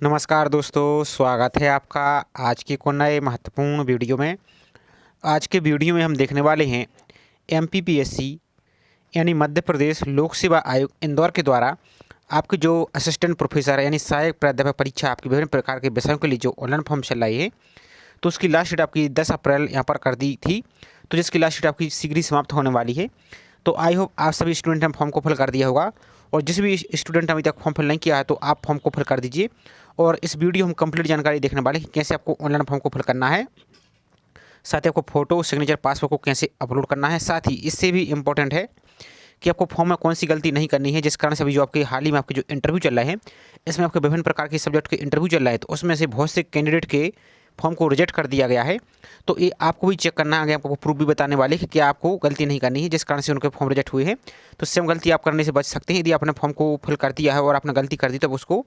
नमस्कार दोस्तों, स्वागत है आपका आज के को नए महत्वपूर्ण वीडियो में। आज के वीडियो में हम देखने वाले हैं एमपीपीएससी यानी मध्य प्रदेश लोक सेवा आयोग इंदौर के द्वारा आपके जो असिस्टेंट प्रोफेसर यानी सहायक प्राध्यापक परीक्षा आपकी विभिन्न प्रकार के विषयों के लिए जो ऑनलाइन फॉर्म चल रही है, तो उसकी लास्ट डेट आपकी 10 अप्रैल यहाँ पर कर दी थी, तो जिसकी लास्ट डेट आपकी शीघ्र ही समाप्त होने वाली है। तो आई होप आप सभी स्टूडेंट ने फॉर्म को फिल कर दिया होगा, और जिस भी स्टूडेंट अभी तक फॉर्म फिल नहीं किया है तो आप फॉर्म को फिल कर दीजिए। और इस वीडियो हम कंप्लीट जानकारी देखने वाले हैं कि कैसे आपको ऑनलाइन फॉर्म को फिल करना है, साथ ही आपको फोटो सिग्नेचर पासवर्ड को कैसे अपलोड करना है। साथ ही इससे भी इम्पोर्टेंट है कि आपको फॉर्म में कौन सी गलती नहीं करनी है, जिस कारण से अभी जो आपके हाल ही में आपके जो इंटरव्यू चल रहे हैं, इसमें आपके विभिन्न प्रकार के सब्जेक्ट के इंटरव्यू चल रहा है, तो उसमें से बहुत से कैंडिडेट के फॉर्म को रिजेक्ट कर दिया गया है। तो ये आपको भी चेक करना है, आगे आपको प्रूफ भी बताने वाले कि क्या आपको गलती नहीं करनी है जिस कारण से उनके फॉर्म रिजेक्ट हुए हैं। तो सेम गलती आप करने से बच सकते हैं। यदि आपने फॉर्म को फिल कर दिया है और आपने गलती कर दी तब उसको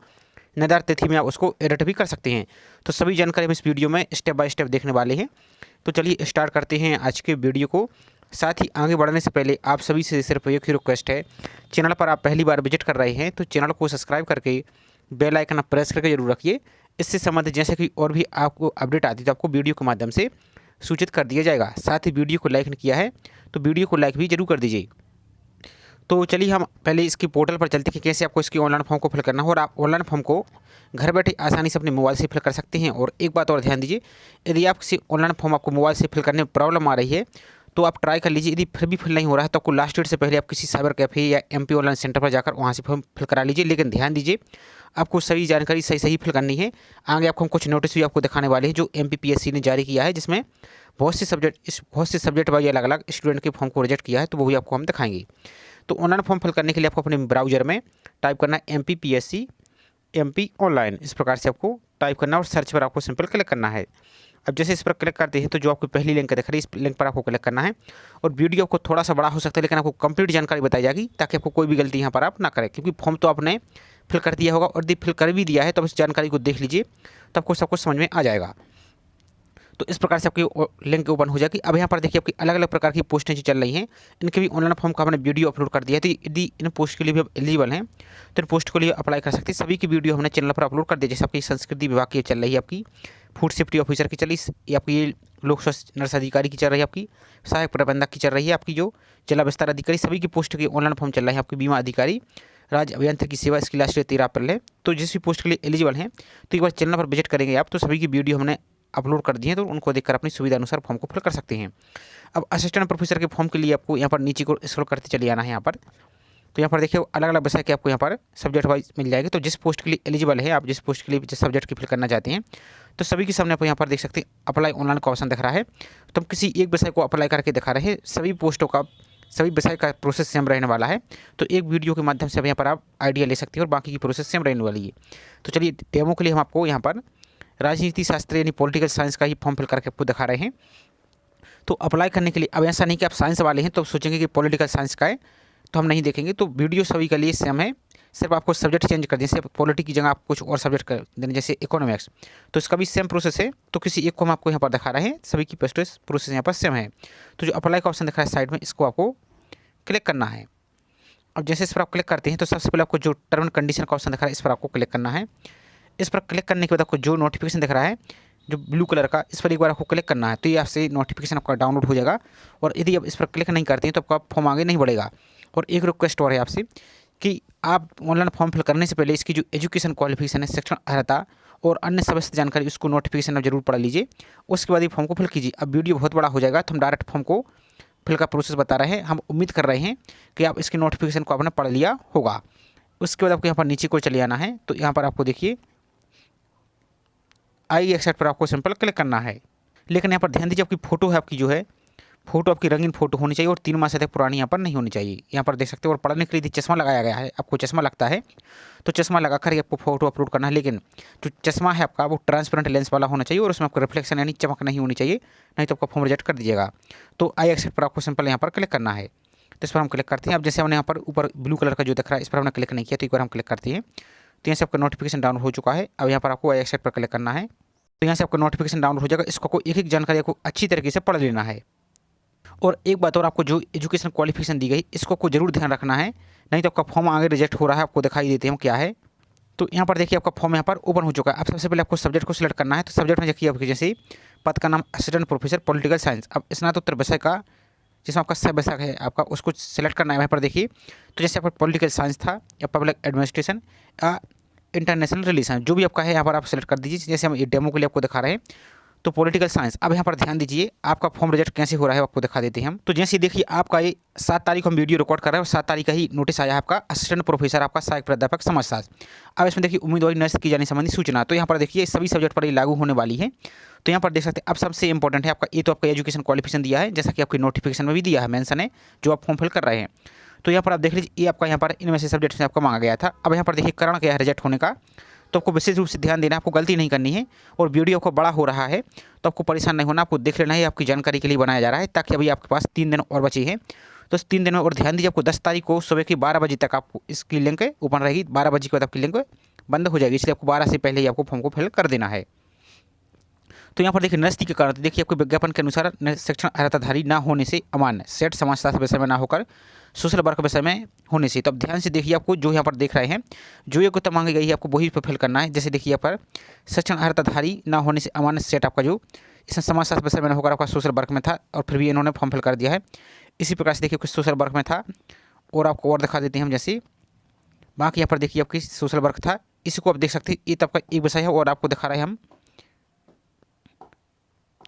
निर्धारित तिथि में आप उसको एडिट भी कर सकते हैं। तो सभी जानकारी हम इस वीडियो में स्टेप बाय स्टेप देखने वाले हैं। तो चलिए स्टार्ट करते हैं आज के वीडियो को। साथ ही आगे बढ़ने से पहले आप सभी से सिर्फ एक ही रिक्वेस्ट है, चैनल पर आप पहली बार विजिट कर रहे हैं तो चैनल को सब्सक्राइब करके बेल आइकन आप प्रेस करके जरूर रखिए। इससे संबंधित जैसे कि और भी आपको अपडेट आती है तो आपको वीडियो के माध्यम से सूचित कर दिया जाएगा। साथ ही वीडियो को लाइक नहीं किया है तो वीडियो को लाइक भी जरूर कर दीजिए। तो चलिए हम पहले इसकी पोर्टल पर चलते हैं कि कैसे आपको इसकी ऑनलाइन फॉर्म को फिल करना हो, और आप ऑनलाइन फॉर्म को घर बैठे आसानी से अपने मोबाइल से फिल कर सकते हैं। और एक बात और ध्यान दीजिए, यदि आप किसी ऑनलाइन फॉर्म आपको मोबाइल से फिल करने में प्रॉब्लम आ रही है तो आप ट्राई कर लीजिए। यदि फिर भी फिल नहीं हो रहा है तो आपको लास्ट डेट से पहले आप किसी साइबर कैफ़े या एमपी ऑनलाइन सेंटर पर जाकर वहाँ से फॉर्म फिल करा लीजिए। लेकिन ध्यान दीजिए, आपको सभी जानकारी सही सही फिल करनी है। आगे आपको हम कुछ नोटिस भी आपको दिखाने वाले हैं जो एमपीपीएससी ने जारी किया है, जिसमें बहुत से सब्जेक्ट वाइज अलग अलग स्टूडेंट के फॉर्म को रिजेक्ट किया है, तो वो भी आपको हम दिखाएंगे। तो ऑनलाइन फॉर्म फिल करने के लिए आपको अपने ब्राउजर में टाइप करना है MPPSC MP ऑनलाइन, इस प्रकार से आपको टाइप करना है और सर्च पर आपको सिंपल क्लिक करना है। अब जैसे इस पर क्लिक करते हैं तो जो आपको पहली लिंक दिख रही है इस लिंक पर आपको क्लिक करना है। और वीडियो आपको थोड़ा सा बड़ा हो सकता है लेकिन आपको कंप्लीट जानकारी बताई जाएगी ताकि आपको कोई भी गलती यहाँ पर आप ना करें, क्योंकि फॉर्म तो आपने फिल कर दिया होगा, और यदि फिल कर भी दिया है तो इस जानकारी को देख लीजिए तो आपको सब कुछ समझ में आ जाएगा। तो इस प्रकार से आपकी लिंक ओपन हो जाएगी। अब यहाँ पर देखिए आपकी अलग अलग प्रकार की पोस्टें जो चल रही हैं, इनके भी ऑनलाइन फॉर्म का हमने वीडियो अपलोड कर दिया है। तो यदि इन पोस्ट के लिए भी आप एलिजिबल हैं तो इन पोस्ट के लिए अप्लाई कर सकते हैं। सभी की वीडियो हमने चैनल पर अपलोड कर दिया। जैसे आपकी संस्कृति विभाग की चल रही है, आपकी फूड सेफ्टी ऑफिसर की चली, ये आपकी लोक स्वास्थ्य नर्स अधिकारी की चल रही है, आपकी सहायक प्रबंधक की चल रही है, आपकी जो जिला विस्तार अधिकारी, सभी की पोस्ट के ऑनलाइन फॉर्म चल रहे हैं। आपकी बीमा अधिकारी, राज्य अभियंत्रिकी सेवा, इसकी लास्ट डेट 13 अप्रैल है। तो जिस भी पोस्ट के लिए एलिजिबल हैं तो एक बार चैनल पर विजिट करेंगे आप तो सभी की वीडियो हमने अपलोड कर दिए हैं, तो उनको देखकर अपनी सुविधा अनुसार फॉर्म को फिल कर सकते हैं। अब असिस्टेंट प्रोफेसर के फॉर्म के लिए आपको यहाँ पर नीचे को स्क्रॉल करते चले जाना है। यहाँ पर तो यहाँ पर देखिए अलग अलग विषय के आपको यहाँ पर सब्जेक्ट वाइज मिल जाएगी। तो जिस पोस्ट के लिए एलिजिबल है, आप जिस पोस्ट के लिए जिस सब्जेक्ट की फिल करना चाहते हैं, तो सभी के सामने आप यहाँ पर देख सकते हैं अप्लाई ऑनलाइन का ऑप्शन दिख रहा है। तो हम किसी एक विषय को अप्लाई करके दिखा रहे हैं। सभी पोस्टों का सभी विषय का प्रोसेस सेम रहने वाला है। तो एक वीडियो के माध्यम से अब यहाँ पर आप आइडिया ले सकते हैं और बाकी की प्रोसेस सेम रहने वाली है। तो चलिए डेमो के लिए हम आपको यहाँ पर राजनीति शास्त्र यानी पॉलिटिकल साइंस का ही फॉर्म फिल करके आपको दिखा रहे हैं। तो अप्लाई करने के लिए अब ऐसा नहीं कि आप साइंस वाले हैं तो सोचेंगे कि पॉलिटिकल साइंस का है तो हम नहीं देखेंगे। तो वीडियो सभी के लिए सेम है, सिर्फ आपको सब्जेक्ट चेंज कर दें। जैसे पॉलिटिक्स की जगह आप कुछ और सब्जेक्ट कर देने, जैसे इकोनॉमिक्स, तो इसका भी सेम प्रोसेस है। तो किसी एक को हम आपको यहाँ पर दिखा रहे हैं, सभी की प्रोसेस यहाँ पर सेम है। तो जो अप्लाई का ऑप्शन दिख रहा है साइड में, इसको आपको क्लिक करना है। अब जैसे इस पर आप क्लिक करते हैं तो सबसे पहले आपको जो टर्म एंड कंडीशन का ऑप्शन दिख रहा है इस पर आपको क्लिक करना है। इस पर क्लिक करने के बाद आपको जो नोटिफिकेशन दिख रहा है जो ब्लू कलर का, इस पर एक बार आपको क्लिक करना है तो ये आपसे नोटिफिकेशन आपका डाउनलोड हो जाएगा। और यदि आप इस पर क्लिक नहीं करते हैं तो आपका फॉर्म आगे नहीं बढ़ेगा। और एक रिक्वेस्ट और है आपसे कि आप ऑनलाइन फॉर्म फिल करने से पहले इसकी जो एजुकेशन क्वालिफिकेशन है, शिक्षण अर्हता और अन्य सभी जानकारी, उसको नोटिफिकेशन आप जरूर पढ़ लीजिए। उसके बाद ही फॉर्म को फिल कीजिए। अब वीडियो बहुत बड़ा हो जाएगा तो हम डायरेक्ट फॉर्म को फिल का प्रोसेस बता रहे हैं। हम उम्मीद कर रहे हैं कि आप इसकी नोटिफिकेशन को आपने पढ़ लिया होगा। उसके बाद आपको यहाँ पर नीचे को चले आना है। तो यहाँ पर आपको देखिए आई एक्सेप्ट पर आपको सिंपल क्लिक करना है। लेकिन यहाँ पर ध्यान दीजिए आपकी फ़ोटो है, आपकी जो है फोटो आपकी रंगीन फोटो होनी चाहिए और 3 माह से अधिक पुरानी यहाँ पर नहीं होनी चाहिए। यहाँ पर देख सकते हो। और पढ़ने के लिए चश्मा लगाया गया है, आपको चश्मा लगता है तो चश्मा लगाकर ही आपको फोटो अपलोड करना है। लेकिन जो चश्मा है आपका वो ट्रांसपेरेंट लेंस वाला होना चाहिए और उसमें आपको रिफ्लेक्शन यानी चमक नहीं होनी चाहिए, नहीं तो आपका फॉर्म रिजेक्ट कर दीजिएगा। तो आई एक्सेप्ट पर आपको सिंपल यहाँ पर क्लिक करना है। तो इस पर हम क्लिक करते हैं। अब जैसे हमने यहाँ पर ऊपर ब्लू कलर का जो दिख रहा है इस पर हमने क्लिक नहीं किया, तो एक बार हम क्लिक करते हैं तो यहाँ से आपका नोटिफिकेशन डाउनलोड हो चुका है। अब यहाँ पर आपको आई एक्सेप्ट पर क्लिक करना है तो यहाँ से आपका नोटिफिकेशन डाउनलोड हो जाएगा। इसको एक एक जानकारी आपको अच्छी तरीके से पढ़ लेना है। और एक बात और, आपको जो एजुकेशन क्वालिफिकेशन दी गई इसको आपको जरूर ध्यान रखना है, नहीं तो आपका फॉर्म आगे रिजेक्ट हो रहा है। आपको दिखाई देते हैं क्या है। तो यहाँ पर देखिए आपका फॉर्म यहाँ पर ओपन हो चुका है। अब सबसे पहले आपको सब्जेक्ट को सिलेक्ट करना है। तो सब्जेक्ट में देखिए आपके जैसे पद का नाम असिस्टेंट प्रोफेसर पॉलिटिकल साइंस। अब स्नातकोत्तर विषय का जिसमें आपका सब विषय है आपका उसको सेलेक्ट करना है। यहाँ पर देखिए तो जैसे आपका पॉलिटिकल साइंस था या पब्लिक एडमिनिस्ट्रेशन या इंटरनेशनल रिलेशन, जो भी आपका है यहाँ पर आप सेलेक्ट कर दीजिए। जैसे हम ये डेमो के लिए आपको दिखा रहे हैं तो पॉलिटिकल साइंस। अब यहाँ पर ध्यान दीजिए आपका फॉर्म रिजल्ट कैसे हो रहा है आपको दिखा देते हैं हम। तो जैसे देखिए आपका ये 7 तारीख हम वीडियो रिकॉर्ड कर रहे हैं और 7 तारीख का ही नोटिस आया है आपका असिस्टेंट प्रोफेसर आपका सहायक प्राध्यापक समाजशास्त्र। अब इसमें देखिए उम्मीदवारी नष्ट की जाने संबंधी सूचना। तो यहाँ पर देखिए सभी सब्जेक्ट पर ये लागू होने वाली है। तो यहाँ पर देख सकते हैं अब सबसे इंपॉर्टेंट है आपका ये तो आपका एजुकेशन क्वालिफिकेशन दिया है जैसा कि आपकी नोटिफिकेशन में भी दिया है, मेंशन है जो आप फॉर्म फिल कर रहे हैं। तो यहाँ पर आप देख लीजिए ये आपका यहाँ पर इनमें से सब्जेक्ट से आपका मांगा गया था। अब यहाँ पर देखिए कारण क्या है रिजेक्ट होने का, तो आपको विशेष रूप से ध्यान देना है, आपको गलती नहीं करनी है। और वीडियो आपको बड़ा हो रहा है तो आपको परेशान नहीं होना, आपको देख लेना है, आपकी जानकारी के लिए बनाया जा रहा है ताकि अभी आपके पास 3 दिन और बचे हैं। तो इस 3 दिन में और ध्यान दीजिए आपको 10 तारीख को सुबह की 12 बजे तक आपको इसकी लिंक ओपन रहेगी। 12 बजे के बाद आपकी लिंक बंद हो जाएगी, इसलिए आपको 12 से पहले ही आपको फॉर्म को फिल कर देना है। तो यहाँ पर देखिए नस्ती के कारण तो देखिए आपको विज्ञापन के अनुसार शिक्षण अर्हताधारी ना होने से अमान्य, सेट समाजशास्त्र विषय में ना होकर सोशल वर्क विषय में होने से। तो अब ध्यान से देखिए आपको जो यहाँ पर देख रहे हैं जो योग्यता मांगी गई है आपको वही फिल करना है। जैसे देखिए यहाँ पर शिक्षण अर्हताधारी ना होने से अमान्य सेट आपका जो इसमें समाजशास्त्र विषय में ना होकर आपका सोशल वर्क में था और फिर भी इन्होंने फॉर्म फिल कर दिया है। इसी प्रकार से देखिए कुछ सोशल वर्क में था और आपको और दिखा देते हैं हम। जैसे बाकी यहाँ पर देखिए आपकी सोशल वर्क था, इसी को आप देख सकते हैं, ये तो आपका एक विषय है और आपको दिखा रहे हैं हम,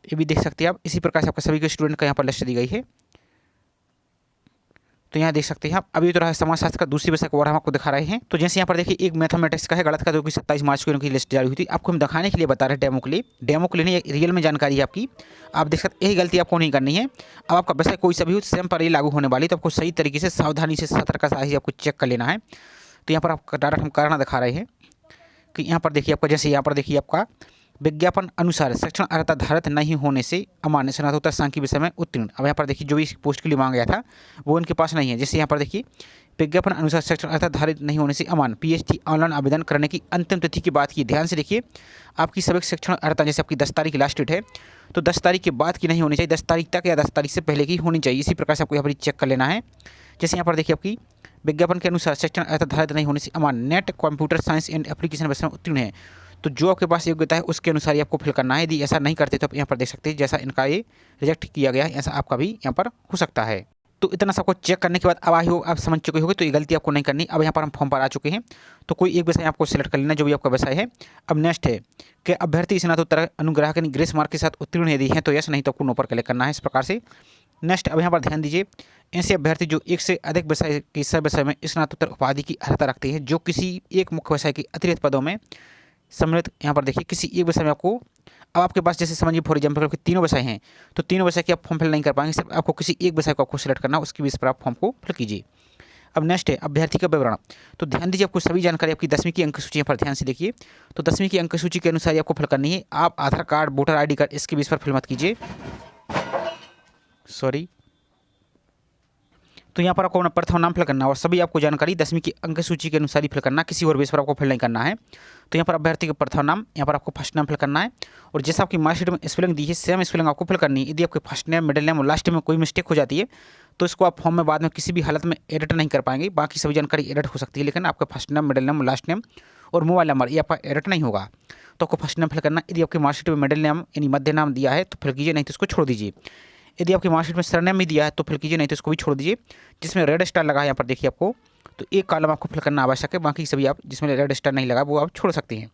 ये भी देख सकते हैं आप। इसी प्रकार से आपका सभी के स्टूडेंट का यहाँ पर लिस्ट दी गई है। तो यहाँ देख सकते हैं आप। अभी तो रहा है समाजशास्त्र का दूसरी विषय को और हम आपको दिखा रहे हैं। तो जैसे यहाँ पर देखिए एक मैथमेटिक्स का है गणित का जो कि 27 मार्च को इनकी लिस्ट जारी हुई थी। आपको हम दिखाने के लिए बता रहे हैं डेमो के लिए नहीं, रियल में जानकारी है आपकी। आप देख सकते यही गलती आपको नहीं करनी है। अब आपका विषय कोई सा भी हो सेम पर ही लागू होने वाली, तो आपको सही तरीके से सावधानी से सतर्कता से आपको चेक कर लेना है। तो यहाँ पर आपका डायरेक्ट हम कारण दिखा रहे हैं कि यहाँ पर देखिए आपका जैसे यहाँ पर देखिए आपका विज्ञापन अनुसार शिक्षण अर्हता धारित नहीं होने से अमान्य स्नातकोत्तर सांख्यिकी विषय में उत्तीर्ण। अब यहाँ पर देखिए जो भी पोस्ट के लिए मांगा गया था वो इनके पास नहीं है। जैसे यहाँ पर देखिए विज्ञापन अनुसार शिक्षण अर्हता धारित नहीं होने से अमान्य पीएचडी ऑनलाइन आवेदन करने की अंतिम तिथि की बात की। ध्यान से देखिए आपकी सभी शिक्षण अर्हता जैसे आपकी 10 तारीख की लास्ट डेट है तो 10 तारीख के बाद की नहीं होनी चाहिए, 10 तारीख तक या 10 तारीख से पहले की होनी चाहिए। इसी प्रकार से आपको यहाँ पर चेक कर लेना है। जैसे यहाँ पर देखिए आपकी विज्ञापन के अनुसार शिक्षण अर्हता धारित नहीं होने से अमान्य net computer science and application विषय में उत्तीर्ण है। तो जो आपके पास योग्यता है उसके अनुसार ही आपको फिल करना है। यदि ऐसा नहीं करते तो आप यहाँ पर देख सकते हैं जैसा इनका ये रिजेक्ट किया गया है ऐसा आपका भी यहाँ पर हो सकता है। तो इतना सबको चेक करने के बाद अब आई हो आप समझ चुके होंगे तो ये गलती आपको नहीं करनी। अब यहाँ पर हम फॉर्म पर आ चुके हैं तो कोई एक विषय आपको सिलेक्ट कर लेना जो भी आपका विषय है। अब नेक्स्ट है कि अभ्यर्थी स्नातकोत्तर अनुग्रह के ग्रेस मार्क के साथ उत्तीर्ण यदि है तो यस, नहीं तो आपको नो पर क्लिक करना है इस प्रकार से। नेक्स्ट अब यहाँ पर ध्यान दीजिए ऐसे अभ्यर्थी जो एक से अधिक विषय की सब विषय में स्नातकोत्तर उपाधि की अर्हता रखते हैं जो किसी एक मुख्य विषय के अतिरिक्त पदों में सम्मिलित, यहाँ पर देखिए किसी एक विषय में आपको अब आपके पास जैसे समझिए फॉर एग्जाम्पल आपके तीनों विषय हैं तो तीनों विषय की आप फॉर्म फिल नहीं कर पाएंगे, सिर्फ आपको किसी एक विषय को आपको सिलेक्ट करना, उसकी बेस पर आप फॉर्म को फिल कीजिए। अब नेक्स्ट है अभ्यर्थी का विवरण। तो ध्यान दीजिए आपको सभी जानकारी आपकी 10वीं की अंक सूची पर ध्यान से देखिए। तो 10वीं की अंक सूची के अनुसार ही आपको फिल करनी है। आप आधार कार्ड वोटर ID कार्ड इसके बेस पर फिल मत कीजिए, सॉरी। तो यहाँ पर आपको अपना प्रथम नाम फिल करना है और सभी आपको जानकारी 10वीं की अंक सूची के अनुसार ही फिल करना, किसी और बेस पर आपको फिल नहीं करना है। तो यहाँ पर अभ्यर्थी का प्रथम नाम, यहाँ पर आपको फर्स्ट नाम फिल करना है और जैसा आपकी मार्कशीट में स्पेलिंग दी है सेम स्पेलिंग आपको फिल करनी है। यदि आपके फर्स्ट नेम मिडिल नेम और लास्ट में कोई मिस्टेक हो जाती है तो इसको आप फॉर्म में बाद में किसी भी हालत में एडिट नहीं कर पाएंगे। बाकी सभी जानकारी एडिट हो सकती है लेकिन आपका first name middle name last name और मोबाइल नंबर ये आपका एडिट नहीं होगा। तो आपको फर्स्ट नेम फिल करना। यदि आपकी मार्कशीट में मिडिल नेम यानी मध्य नाम दिया है तो फिल कीजिए, नहीं तो इसको छोड़ दीजिए। यदि आपकी मार्कशीट में सरनेम भी दिया है तो फिल कीजिए, नहीं तो इसको भी छोड़ दीजिए। जिसमें रेड स्टार लगा है यहाँ पर देखिए आपको तो एक कॉलम आपको फिल करना आवश्यक है, बाकी सभी आप जिसमें रेड स्टार नहीं लगा वो आप छोड़ सकते हैं।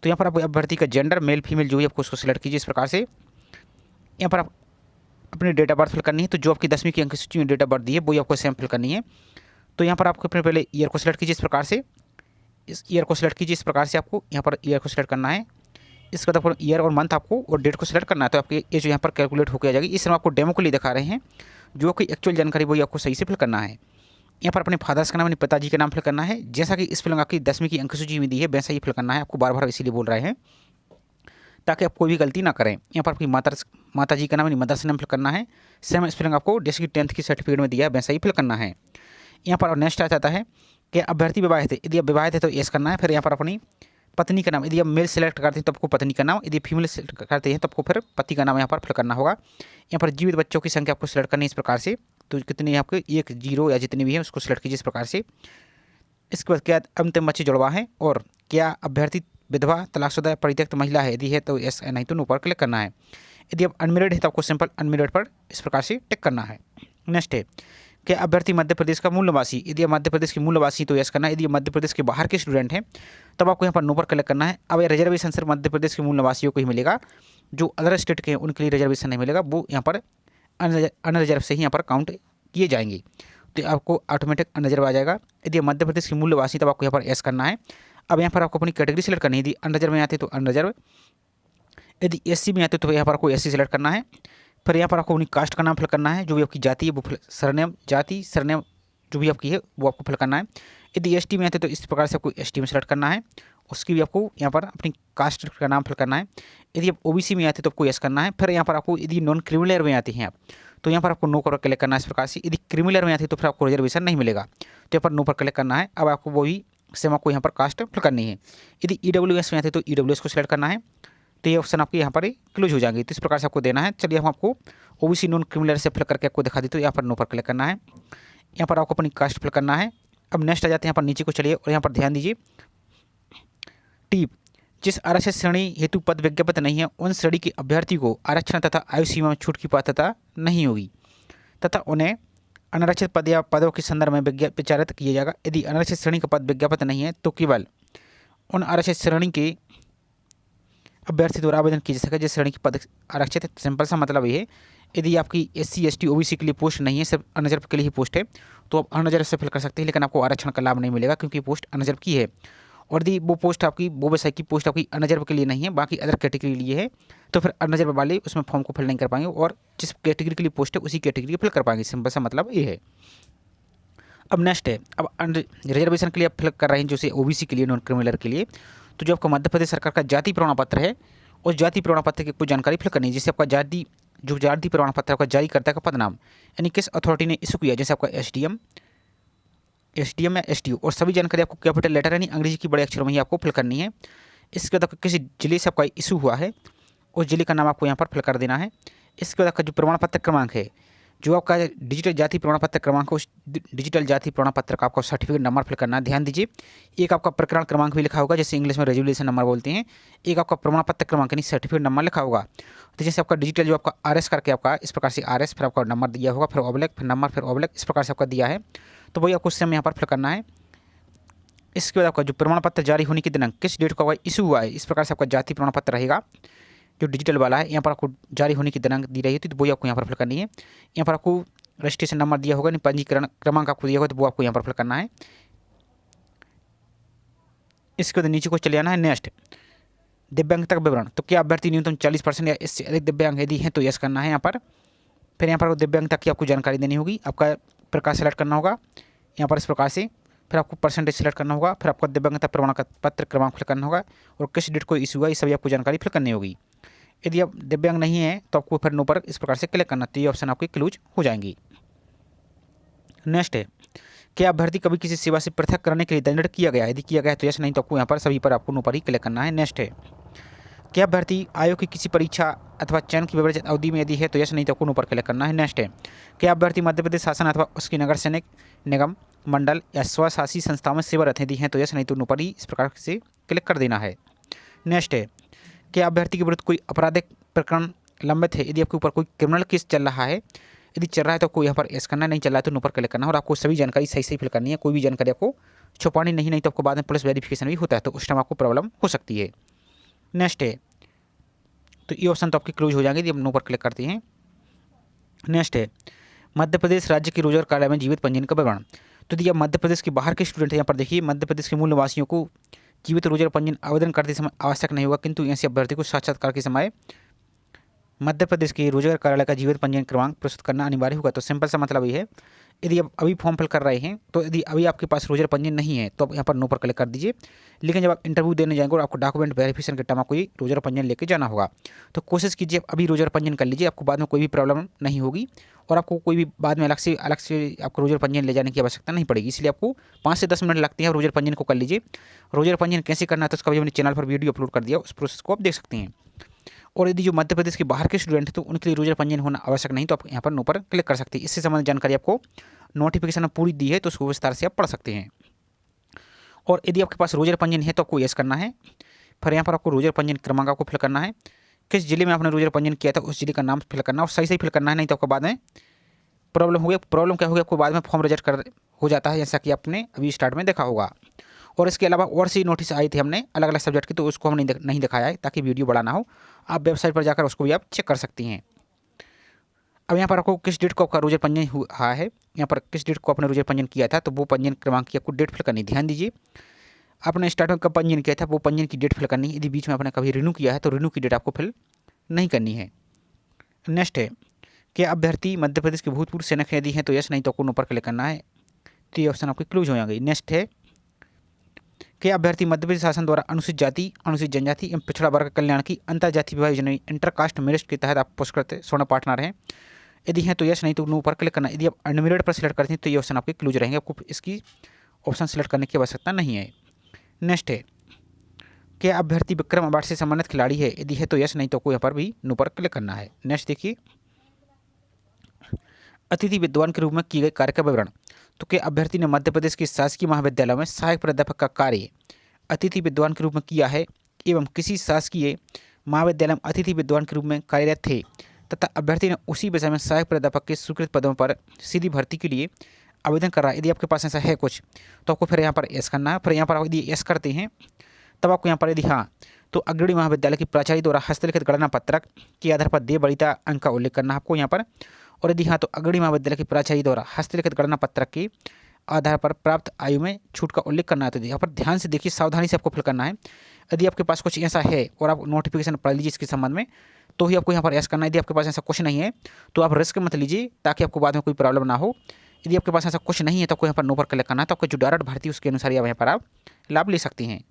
तो यहाँ पर आप अभ्यर्थी का जेंडर मेल फीमेल जो भी आपको उसको सिलेक्ट कीजिए इस प्रकार से। यहाँ पर आप अपनी डेट ऑफ बर्थ फिल करनी है, तो जो आपकी 10वीं की अंक सूची में डेट ऑफ बर्थ दी है वही आपको सेम फिल करनी है। तो यहाँ पर आपको अपने पहले ईयर को सिलेक्ट कीजिए इस प्रकार से, इस ईयर को सिलेक्ट कीजिए इस प्रकार से। आपको यहाँ पर ईयर को सिलेक्ट करना है, इसके बाद आपको ईयर और मंथ आपको और डेट को सिलेक्ट करना है। तो आपकी ये जो यहाँ पर कैलकुलेट होकर आ जाएगी। इस समय आपको डेमो के लिए दिखा रहे हैं, जो कि एक्चुअल जानकारी वही आपको सही से फिल करना है। यहाँ पर अपने फादर्स का नाम, अपने पिताजी का नाम फिल करना है। जैसा कि इस फिल्म आपकी 10वीं की अंक सूची में दी है वैसा ही फिल करना है। आपको बार बार इसीलिए बोल रहे हैं ताकि आप कोई भी गलती ना करें। यहाँ पर आपकी माता जी का नाम यानी मदर्स नेम फिल करना है। सेम स्पेलिंग आपको जैसे कि 10th की सर्टिफिकेट में दिया है वैसा ही फिल करना है। यहाँ पर नेक्स्ट आ जाता है कि अभ्यर्थी विवाहित है। यदि आप विवाहित है तो यस करना है। फिर यहाँ पर अपनी पत्नी का नाम, यदि आप मेल सेलेक्ट करते हैं तो आपको पत्नी का नाम, यदि फीमेल सेलेक्ट करते हैं तो आपको फिर पति का नाम यहाँ पर फिल करना होगा। यहाँ पर जीवित बच्चों की संख्या आपको सिलेक्ट करनी है इस प्रकार से। तो कितने आपके 1 0 या जितने भी हैं उसको सिलेक्ट कीजिए इस प्रकार से। इसके बाद क्या अंतिम बच्चे जुड़वा हैं और क्या अभ्यर्थी विधवा, तलाकशुदा या परित्यक्त महिला है? यदि है तो यस, नहीं तो नो पर क्लिक करना है। यदि आप अनमेरिड है तो आपको सिंपल अनमेरिड पर इस प्रकार से टिक करना है। नेक्स्ट है, क्या अभ्यर्थी मध्य प्रदेश का मूल निवासी? यदि आप मध्य प्रदेश के मूल निवासी तो यस करना है। यदि मध्य प्रदेश के बाहर के स्टूडेंट हैं तब आपको यहाँ पर नो पर क्लिक करना है। अब रिजर्वेशन सिर्फ मध्य प्रदेश के मूल निवासियों को ही मिलेगा, जो अदर स्टेट के हैं उनके लिए रिजर्वेशन नहीं मिलेगा, वो यहाँ पर अनरिजर्व से ही यहाँ पर काउंट किए जाएंगे, तो आपको ऑटोमेटिक अनरिजर्व आ जाएगा। यदि मध्य प्रदेश के मूल निवासी तब आपको यहाँ पर यस करना है। अब यहाँ पर आपको अपनी कैटेगरी सेलेक्ट करनी है। यदि अनरिजर्व में आते तो अनरिजर्व, यदि एससी में आते तो यहाँ पर आपको एससी सेलेक्ट करना है। फिर यहाँ पर आपको अपनी कास्ट का नाम फिल करना है, जो भी आपकी जाति है वो सरनेम, जाति सरनेम जो भी आपकी है वो आपको फिल करना है। यदि एसटी में आते तो इस प्रकार से आपको एसटी में सेलेक्ट करना है, उसकी भी आपको यहाँ पर अपनी कास्ट का नाम फिल करना है। यदि आप ओबीसी में आते तो आपको यस करना है। फिर यहाँ पर आपको यदि नॉन क्रिमिनल में आते हैं आप तो यहाँ पर आपको नो पर क्लिक करना है इस प्रकार से। यदि क्रिमिनल में आती है तो फिर आपको रिजर्वेशन नहीं मिलेगा, तो यहाँ पर नो पर क्लिक करना है। अब आपको वही सेम आपको यहाँ पर कास्ट फिल करनी है। यदि ईडब्ल्यूएस में आते तो ईडब्ल्यूएस को सिलेक्ट करना है, तो ये ऑप्शन आपके यहाँ पर क्लोज हो जाएंगे। तो इस प्रकार से आपको देना है। चलिए हम आपको ओबीसी नॉन क्रिमिनल से फिल करके आपको दिखा देते, तो यहाँ पर नो पर क्लिक करना है। यहाँ पर आपको अपनी कास्ट फिल करना है। अब नेक्स्ट आ जाते हैं यहाँ पर नीचे को चलिए, और यहाँ पर ध्यान दीजिए टिप, जिस आरक्षित श्रेणी हेतु पद विज्ञापित नहीं है उन श्रेणी के अभ्यर्थी को आरक्षण तथा आयु सीमा में छूट की पात्रता नहीं होगी तथा उन्हें अनारक्षित पद या पदों के संदर्भ में विचारित किया जाएगा। यदि अनारक्षित श्रेणी का पद विज्ञापित नहीं है तो केवल उन आरक्षित श्रेणी के अभ्यर्थी द्वारा आवेदन किया जा सके जिस श्रेणी की पद आरक्षित है। सिंपल सा मतलब ये है, यदि आपकी एससी एसटी ओबीसी के लिए पोस्ट नहीं है, सिर्फ अनरिजर्व के लिए ही पोस्ट है, तो आप अनरिजर्व से फिल कर सकते हैं, लेकिन आपको आरक्षण का लाभ नहीं मिलेगा क्योंकि पोस्ट अनरिजर्व की है। और यदि वो पोस्ट आपकी वो विषय की पोस्ट आपकी अनरिजर्व के लिए नहीं है, बाकी अदर कैटेगरी के लिए है, तो फिर अनरिजर्व वाले उसमें फॉर्म को फिल नहीं कर पाएंगे, और जिस कैटेगरी के लिए पोस्ट है उसी कैटेगरी को फिल कर पाएंगे। सिंपल सा मतलब ये है। अब नेक्स्ट है, अब रिजर्वेशन के लिए आप फिल कर रहे हैं, जैसे ओबीसी के लिए, नॉन क्रिमिनल के लिए, तो जो आपका मध्य प्रदेश सरकार का जाति प्रमाण पत्र है उस जाति प्रमाण पत्र की कुछ जानकारी फिल करनी है। जैसे आपका जाति प्रमाण पत्र आपका जारी करता का पद नाम, यानी किस अथॉरिटी ने इशू किया, जैसे आपका एसडीएम या एसडीओ, और सभी जानकारी आपको कैपिटल लेटर यानी अंग्रेजी की बड़े अक्षरों में ही आपको फिल करनी है। इसके बाद किसी जिले से आपका इशू हुआ है उस जिले का नाम आपको यहाँ पर फिल कर देना है। इसके बाद आपका जो प्रमाण पत्र क्रमांक है, जो आपका डिजिटल जाति प्रमाण पत्र क्रमांक है, उस डिजिटल जाति प्रमाण पत्र का आपका सर्टिफिकेट नंबर फिल करना है। ध्यान दीजिए, एक आपका प्रकरण क्रमांक भी लिखा होगा, जैसे इंग्लिश में रेजुलेशन नंबर बोलते हैं, एक आपका प्रमाण पत्र क्रमांक यानी सर्टिफिकेट नंबर लिखा होगा। तो जैसे आपका डिजिटल जो आपका आरएस करके आपका इस प्रकार से आरएस, फिर आपका नंबर दिया होगा, फिर ऑब्लिक, फिर नंबर, फिर ऑब्लिक, इस प्रकार से आपका दिया है, तो वही आपको सेम यहाँ पर फिल करना है। इसके बाद आपका जो प्रमाण पत्र जारी होने की दिनांक, किस डेट को इशू हुआ है, इस प्रकार से आपका जाति प्रमाण पत्र रहेगा जो डिजिटल वाला है। यहाँ पर आपको जारी होने की दिनांक दी रही होती है, तो वही आपको यहाँ पर फिल करनी है। यहाँ पर आपको रजिस्ट्रेशन नंबर दिया होगा, पंजीकरण क्रमांक आपको दिया होगा, तो वो आपको यहाँ पर फिल करना है। इसके बाद नीचे को चले आना है। नेक्स्ट, दिव्यांगता का विवरण, तो क्या अभ्यर्थी न्यूनतम 40% या इससे अधिक दिव्यांग यदि हैं तो यस करना है यहाँ पर। फिर यहाँ पर दिव्यांगता की आपको जानकारी देनी होगी, आपका प्रकार सेलेक्ट करना होगा यहाँ पर इस प्रकार से, फिर आपको परसेंटेज सेलेक्ट करना होगा, फिर आपको दिव्यांगता प्रमाण पत्र क्रमांक फिल करना होगा, और किस डेट को इशू हुआ ये सभी आपको जानकारी फिल करनी होगी। यदि आप दिव्यांग नहीं है तो आपको फिर नो पर इस प्रकार से क्लिक करना, तो ये ऑप्शन आपके क्लोज हो जाएंगी। नेक्स्ट है, क्या अभ्यर्थी कभी किसी सेवा से पृथक करने के लिए दंडित किया गया है, यदि किया गया है तो यस, नहीं तो आपको यहाँ पर सभी पर आपको नो पर ही क्लिक करना है। नेक्स्ट है, क्या अभ्यर्थी आयोग की किसी परीक्षा अथवा चयन की विवर्जित अवधि में यदि है तो यस, नहीं तो आपको नो पर क्लिक करना है। नेक्स्ट है, क्या अभ्यर्थी मध्य प्रदेश शासन अथवा उसकी नगर सैनिक निगम मंडल या स्वशासी संस्थाओं में सेवारत यदि हैं तो यस, नहीं तो नो पर ही इस प्रकार से क्लिक कर देना है। नेक्स्ट है, क्या अभ्यर्थी के विरुद्ध कोई आपराधिक प्रकरण लंबित है, यदि आपके ऊपर कोई क्रिमिनल केस चल रहा है, यदि चल रहा है तो आपको यहाँ पर यस करना, नहीं चल रहा है तो नो पर क्लिक करना है। और आपको सभी जानकारी सही सही फिल करनी है, कोई भी जानकारी आपको छुपानी नहीं तो आपको बाद में पुलिस वेरिफिकेशन भी होता है, तो उस टाइम आपको प्रॉब्लम हो सकती है। नेक्स्ट है, तो ये ऑप्शन तो आपके क्लोज हो जाएंगे यदि आप नो पर क्लिक करते हैं। नेक्स्ट है, मध्य प्रदेश राज्य के रोजगार कार्यालय में जीवित पंजीयन का विवरण, तो यदि आप मध्य प्रदेश के बाहर के स्टूडेंट हैं, यहाँ पर देखिए मध्य प्रदेश के मूल निवासियों को जीवित रोजगार पंजीयन आवेदन करते समय आवश्यक नहीं होगा, किंतु ऐसे अभ्यर्थी को साक्षात्कार के समय मध्य प्रदेश के रोजगार कार्यालय का जीवित पंजीयन क्रमांक प्रस्तुत करना अनिवार्य होगा। तो सिंपल सा मतलब ये है, यदि आप अभी फॉर्म फिल कर रहे हैं तो यदि अभी आपके पास रोजगार पंजीयन नहीं है तो आप यहाँ पर नो पर क्लिक कर दीजिए, लेकिन जब आप इंटरव्यू देने जाएंगे और आपको डॉक्यूमेंट वेरिफिकेशन के टाइम आपको ये रोजगार पंजीयन लेके जाना होगा, तो कोशिश कीजिए अभी रोजगार पंजीयन कर लीजिए, आपको बाद में कोई भी प्रॉब्लम नहीं होगी और आपको कोई भी बाद में अलग से आपको रोजगार पंजीयन ले जाने की आवश्यकता नहीं पड़ेगी। इसलिए आपको 5 से 10 मिनट लगते हैं रोजगार पंजीयन को कर लीजिए। रोजगार पंजीयन कैसे करना है तो उसका भी मैंने चैनल पर वीडियो अपलोड कर दिया, उस प्रोसेस को आप देख सकते हैं। और यदि जो मध्य प्रदेश के बाहर के स्टूडेंट हैं तो उनके लिए रोजगार पंजीयन होना आवश्यक नहीं, तो आप यहाँ पर नो पर क्लिक कर सकते हैं। इससे संबंधित जानकारी आपको नोटिफिकेशन में पूरी दी है, तो उसको विस्तार से आप पढ़ सकते हैं। और यदि आपके पास रोजर पंजीयन है तो आपको यस करना है। फिर यहाँ पर आपको रोजर पंजीयन क्रमांक आपको फिल करना है, किस जिले में आपने रोजर पंजीयन किया था उस जिले का नाम फिल करना है और सही सही फिल करना है, नहीं तो आपको बाद में प्रॉब्लम हो गई। प्रॉब्लम क्या होगी, आपको बाद में फॉर्म रिजेक्ट कर हो जाता है, जैसा कि आपने अभी स्टार्ट में देखा होगा। और इसके अलावा और सी नोटिस आई थी हमने अलग अलग सब्जेक्ट की, तो उसको हमने नहीं दिखाया है ताकि वीडियो बड़ा ना हो। आप वेबसाइट पर जाकर उसको भी आप चेक कर सकती हैं। अब यहाँ पर आपको किस डेट को आपका रोजर पंजीयन हुआ है, यहाँ पर किस डेट को आपने रोजर पंजीयन किया था, तो वो पंजीयन क्रमांक की आपको डेट फिल करनी। ध्यान दीजिए, आपने स्टार्ट में कब पंजीयन किया था वो पंजीयन की डेट फिल करनी है। यदि बीच में आपने कभी रिन्यू किया है तो रिन्यू की डेट आपको फिल नहीं करनी है। नेक्स्ट है, क्या अभ्यर्थी मध्य प्रदेश के भूतपूर्व सैनिक यदि हैं तो यस, नहीं तो आपको ऊपर क्लिक करना है, तो ये ऑप्शन आपकी क्लोज हो जाएंगे। नेक्स्ट है, कि अभ्यर्थी मध्य प्रदेश शासन द्वारा अनुसूचित जाति, अनुसूचित जनजाति एवं पिछड़ा वर्ग कल्याण की अंतर्जातीय विवाह योजना इंटरकास्ट मैरिज के तहत आप पोस्ट करते स्वर्ण पार्टनर हैं, यदि हैं तो यस, नहीं तो नो पर क्लिक करना। यदि आप अनमेरिड पर सिलेक्ट करते हैं तो ये ऑप्शन आपके क्लोज रहेंगे, आपको इसकी ऑप्शन सेलेक्ट करने की आवश्यकता नहीं है। नेक्स्ट है, क्या अभ्यर्थी विक्रम अवार्ड से सम्मानित खिलाड़ी है, यदि है तो यस, नहीं तो आपको यहाँ पर भी नो पर क्लिक करना है। नेक्स्ट देखिए, अतिथि विद्वान के रूप में किए गए कार्य का विवरण, तो क्या अभ्यर्थी ने मध्य प्रदेश के शासकीय महाविद्यालय में सहायक प्राध्यापक का कार्य अतिथि विद्वान के रूप में किया है एवं किसी शासकीय महाविद्यालय में अतिथि विद्वान के रूप में कार्यरत थे तथा अभ्यर्थी ने उसी विषय में सहायक प्राध्यापक के स्वीकृत पदों पर सीधी भर्ती के लिए आवेदन कर रहा है, यदि आपके पास ऐसा है कुछ तो आपको फिर यहाँ पर एस करना है। फिर यहाँ पर यदि एस करते हैं तब आपको यहाँ पर यदि हाँ तो अग्रणी महाविद्यालय की प्राचार्य द्वारा हस्तलिखित गणना पत्रक के आधार पर देय वरीयता अंक का उल्लेख करना है आपको यहाँ पर। और यदि हाँ तो अग्रणी महाविद्यालय की प्राचार्य द्वारा हस्तलिखित गणना पत्रक के आधार पर प्राप्त आयु में छूट का उल्लेख करना है। तो यहाँ पर ध्यान से देखिए, सावधानी से आपको फिल करना है। यदि आपके पास कुछ ऐसा है और आप नोटिफिकेशन पढ़ लीजिए इसके संबंध में, तो ही आपको यहाँ पर यस करना है। यदि आपके पास ऐसा कुछ नहीं है तो आप रिस्क मत लीजिए ताकि आपको बाद में कोई प्रॉब्लम ना हो। यदि आपके पास ऐसा कुछ नहीं है तो आपको यहाँ पर नो पर क्लिक करना है, तो आपको जो डायरेक्ट भर्ती उसके अनुसार यहाँ पर आप लाभ ले सकती हैं।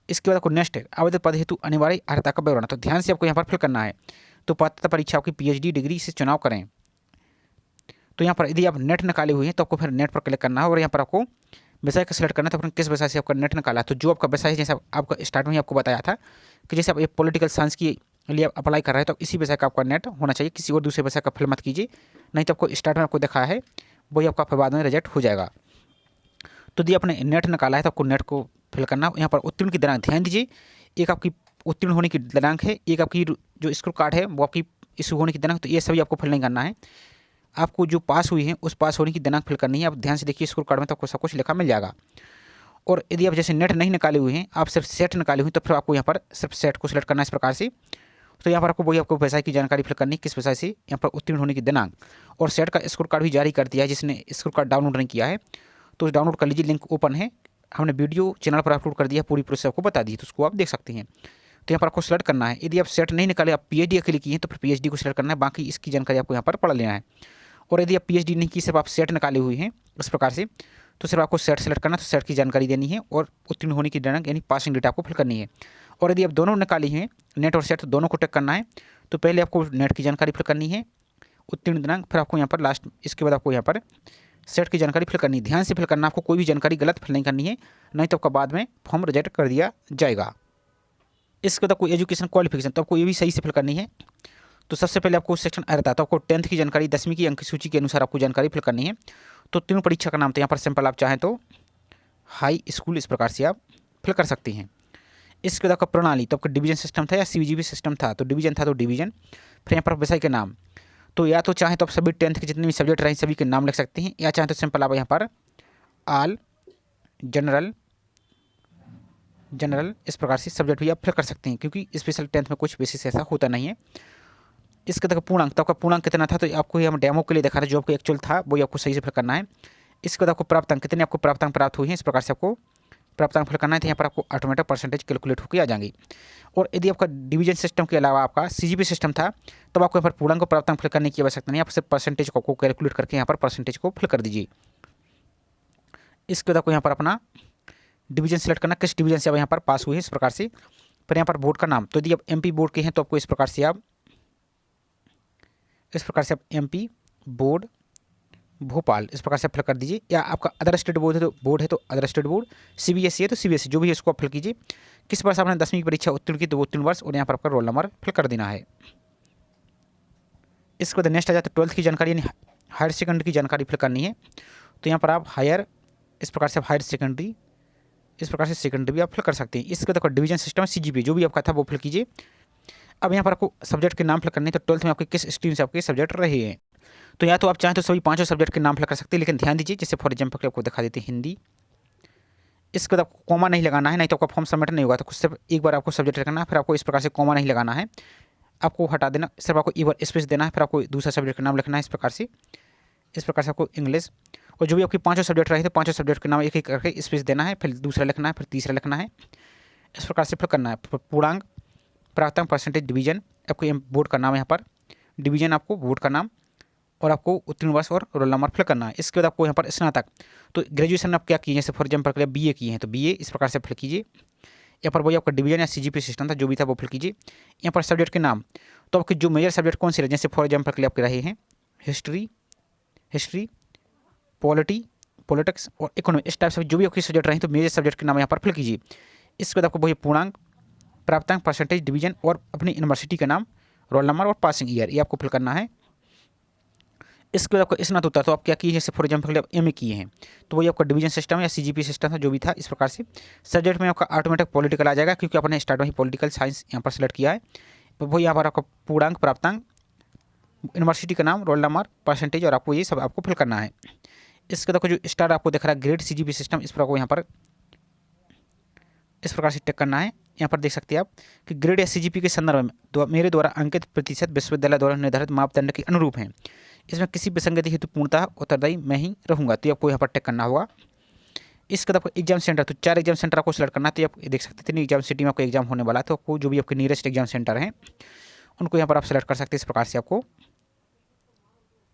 इसके बाद आपको नेक्स्ट है, आवेदन पद हेतु अनिवार्य अर्हता का विवरण, तो ध्यान से आपको यहाँ पर फिल करना है। तो पात्रता परीक्षा आपकी PhD डिग्री से चुनाव करें, तो यहाँ पर यदि आप नेट निकाले हुए हैं तो आपको फिर नेट पर क्लिक करना है और यहाँ पर आपको विषय का सिलेक्ट करना है। तो अपने किस विषय से आपका नेट निकाला है, तो जो आपका विषय है, जैसे आपका स्टार्ट में ही आपको बताया था कि जैसे आप ये पॉलिटिकल साइंस के लिए आप अप्लाई कर रहे हैं तो इसी विषय का आपका नेट होना चाहिए, किसी और दूसरे विषय का फिल मत कीजिए, नहीं तो आपको स्टार्ट में आपको दिखाया है वही आपका फिर बाद में रिजेक्ट हो जाएगा। तो यदि आपने नेट निकाला है तो आपको नेट को फिल करना। यहाँ पर उत्तीर्ण की दिनांक ध्यान दीजिए, एक आपकी उत्तीर्ण होने की दिनांक है, एक आपकी जो स्कोर कार्ड है वो आपकी इशू होने की दिनांक, तो ये सभी आपको फिल नहीं करना है। आपको जो पास हुई है उस पास होने की दिनांक फिल करनी है। आप ध्यान से देखिए, स्कोर कार्ड में तो आपको सब कुछ लिखा मिल जाएगा। और यदि आप जैसे नेट नहीं निकाले हुए हैं, आप सिर्फ सेट निकाले हुए हैं, तो फिर आपको यहाँ पर सिर्फ सेट को सिलेक्ट करना है इस प्रकार से। तो यहाँ पर आपको वही आपको विषय की जानकारी फिल करनी है, किस विषय से यहाँ पर उत्तीर्ण होने की दिनांक, और सेट का स्कोर कार्ड भी जारी कर दिया है। जिसने स्कोर कार्ड डाउनलोड नहीं किया है तो डाउनलोड कर लीजिए, लिंक ओपन है, हमने वीडियो चैनल पर अपलोड कर दिया, पूरी प्रोसेस आपको बता दी, तो उसको आप देख सकते हैं। तो यहाँ पर आपको सेलेक्ट करना है। यदि आप सेट नहीं निकाले, आप PhD अकेले किए हैं तो फिर PhD को सिलेक्ट करना है, बाकी इसकी जानकारी आपको यहाँ पर पढ़ लेना है। और यदि आप PhD नहीं की, सिर्फ आप सेट निकाले हुए हैं इस प्रकार से, तो सिर्फ आपको सेट सेलेक्ट करना है, तो सेट की जानकारी देनी है और उत्तीर्ण होने की दिनांक यानी पासिंग डेट आपको फिल करनी है। और यदि आप दोनों निकाली हैं, नेट और सेट, तो दोनों को टिक करना है। तो पहले आपको नेट की जानकारी फिल करनी है, उत्तीर्ण दिनांक, फिर आपको यहाँ पर लास्ट इसके बाद आपको यहाँ पर सेट की जानकारी फिल करनी है। ध्यान से फिल करना, आपको कोई भी जानकारी गलत फिल नहीं करनी है, नहीं तो आपका बाद में फॉर्म रिजेक्ट कर दिया जाएगा। इसके बाद कोई एजुकेशन क्वालिफिकेशन, तो आपको ये भी सही से फिल करनी है। तो सबसे पहले आपको सेक्शन रहता है, तो आपको 10th की जानकारी, 10वीं की अंक सूची के अनुसार आपको जानकारी फिल करनी है। तो तीनों परीक्षा का नाम, तो यहाँ पर सिंपल आप चाहें तो हाई स्कूल इस प्रकार से आप फिल कर सकती हैं। इसके बाद आपका प्रणाली, तो आपका डिवीजन सिस्टम था या CBGB सिस्टम था, तो डिवीजन था तो डिवीजन। फिर यहाँ पर विषय के नाम, तो या तो चाहें तो आप सभी 10th के जितने भी सब्जेक्ट रहे सभी के नाम लिख सकते हैं, या चाहें तो सिंपल आप यहाँ पर ऑल, जनरल इस प्रकार से सब्जेक्ट भी आप फिल कर सकते हैं, क्योंकि स्पेशल 10th में कुछ बेसिस ऐसा होता नहीं है। इसके तक पूर्णांक, तो आपका पूर्णांक कितना था, तो आपको ये हम डेमो के लिए दिखा रहे हैं, जो आपको एक्चुअल था वही आपको सही से फिल करना है। इसके बाद आपको प्राप्तांक, कितने आपको प्राप्तांक प्राप्त हुए हैं, इस प्रकार से आपको प्राप्तांक फिल करना है। तो यहाँ पर आपको ऑटोमेटिक परसेंटेज कैलकुलेट होकर आ जाएंगी। और यदि आपका डिवीजन सिस्टम के अलावा आपका CGP सिस्टम था, तब आपको यहाँ पर पूर्णांक को प्राप्तांक फिल करने की आवश्यकता नहीं है, आप सिर्फ परसेंटेज को कैलकुलेट करके यहाँ पर परसेंटेज को फिल कर दीजिए। इसके बाद आपको यहाँ पर अपना डिवीजन सेलेक्ट करना, किस डिवीजन से आप यहाँ पर पास हुए हैं इस प्रकार से। फिर यहाँ पर बोर्ड का नाम, तो यदि आप MP बोर्ड के हैं तो आपको इस प्रकार से आप MP बोर्ड भोपाल इस प्रकार से फिल कर दीजिए, या आपका अदर स्टेट बोर्ड है तो अदर स्टेट बोर्ड, CBSE है तो CBSE, जो भी है इसको आप फिल कीजिए। किस वर्ष आपने 10वीं की परीक्षा उत्तीर्ण की, तो वो उत्तीर्ण वर्ष, और यहाँ पर आपका रोल नंबर फिल कर देना है। इसके बाद नेक्स्ट आ जाता है 12th की जानकारी, यानी हायर सेकेंडरी की जानकारी फिल करनी है। तो यहाँ पर आप हायर इस प्रकार से आप हायर सेकेंडरी इस प्रकार से सेकेंडरी भी आप फिल कर सकते हैं। इसके बाद डिवीजन सिस्टम CGPA जो भी आपका था वो फिल कीजिए। अब यहाँ पर आपको सब्जेक्ट के नाम फिल करने हैं। तो 12th में आपके किस स्ट्रीम से आपके सब्जेक्ट रहे हैं। तो या तो आप चाहें तो सभी 5 सब्जेक्ट के नाम फिल कर सकते हैं, लेकिन ध्यान दीजिए जैसे फॉर एग्जाम्पल आपको दिखा देते हैं हिंदी। इसके बाद आपको कॉमा नहीं लगाना है, नहीं तो आपका फॉर्म सबमिट नहीं होगा। तो कुछ सिर्फ एक बार आपको सब्जेक्ट रखना है, फिर आपको इस प्रकार से कॉमा नहीं लगाना है, आपको हटा देना, सिर्फ आपको एक बार स्पेस देना है, फिर आपको दूसरा सब्जेक्ट का नाम लिखना है इस प्रकार से आपको इंग्लिश। और जो भी आपके 5 सब्जेक्ट रहे थे 5 सब्जेक्ट के नाम एक एक करके स्पेस देना है, फिर दूसरा लिखना है, फिर तीसरा लिखना है, इस प्रकार से फिल करना है। पूर्णांक, प्राप्तांक, परसेंटेज, डिवीजन, आपको बोर्ड का नाम यहाँ पर डिवीजन, आपको बोर्ड का नाम, और आपको उत्तीर्ण वर्ष और रोल नंबर फिल करना है। इसके बाद आपको यहाँ पर स्नातक, तो ग्रेजुएशन में आप क्या किए, जैसे फॉर एग्जाम्पल के लिए BA किए हैं तो BA इस प्रकार से फिल कीजिए। यहाँ पर वही आपका डिवीजन या CGPA सिस्टम था जो भी था वो फिल कीजिए। यहाँ पर सब्जेक्ट के नाम, तो आपके जो मेजर सब्जेक्ट कौन से रहे, जैसे फॉर एग्जाम्पल के लिए आपके रहे हैं हिस्ट्री, पॉलिटिक्स और इकोनॉमी, इस टाइप से जो भी आपके सब्जेक्ट रहे तो मेजर सब्जेक्ट के नाम यहाँ पर फिल कीजिए। इसके बाद आपको वही पूर्णांक, प्राप्तांक, परसेंटेज, डिवीजन और अपनी यूनिवर्सिटी का नाम, रोल नंबर और पासिंग ईयर ये आपको फिल करना है। इसके बाद आपको स्नातक, तो आप क्या किए, जैसे फॉर एग्जाम्पल आप MA किए हैं तो वही आपका डिवीजन सिस्टम या CGPA सिस्टम था जो भी था। इस प्रकार से सब्जेक्ट में आपका ऑटोमेटिक पॉलिटिकल आ जाएगा, क्योंकि आपने स्टार्ट में ही पॉलिटिकल साइंस यहाँ पर सेलेक्ट किया है। तो वही यहाँ पर आपका पूर्णांक, प्राप्तांक, यूनिवर्सिटी का नाम, रोल नंबर, परसेंटेज और आपको ये सब आपको फिल करना है। इसके बाद जो स्टार आपको दिख रहा है ग्रेड CGPA सिस्टम, इस पर आपको यहाँ पर इस प्रकार से टिक करना है। यहाँ पर देख सकते हैं आप कि ग्रेड या CGPA के संदर्भ में मेरे द्वारा अंकित प्रतिशत विश्वविद्यालय द्वारा निर्धारित मापदंड के अनुरूप हैं। इसमें किसी विसंगति हेतु पूर्णतः उत्तरदायी मैं ही रहूँगा, तो आपको यहाँ पर टिक करना होगा। इसके बाद आपको एग्जाम सेंटर, तो 4 एग्जाम सेंटर आपको सेलेक्ट करना है। तो आप देख सकते हैं 3 एग्जाम सिटी में आपको एग्जाम होने वाला है, तो आपको जो भी आपके नियरेस्ट एग्जाम सेंटर हैं उनको यहाँ पर आप सेलेक्ट कर सकते हैं।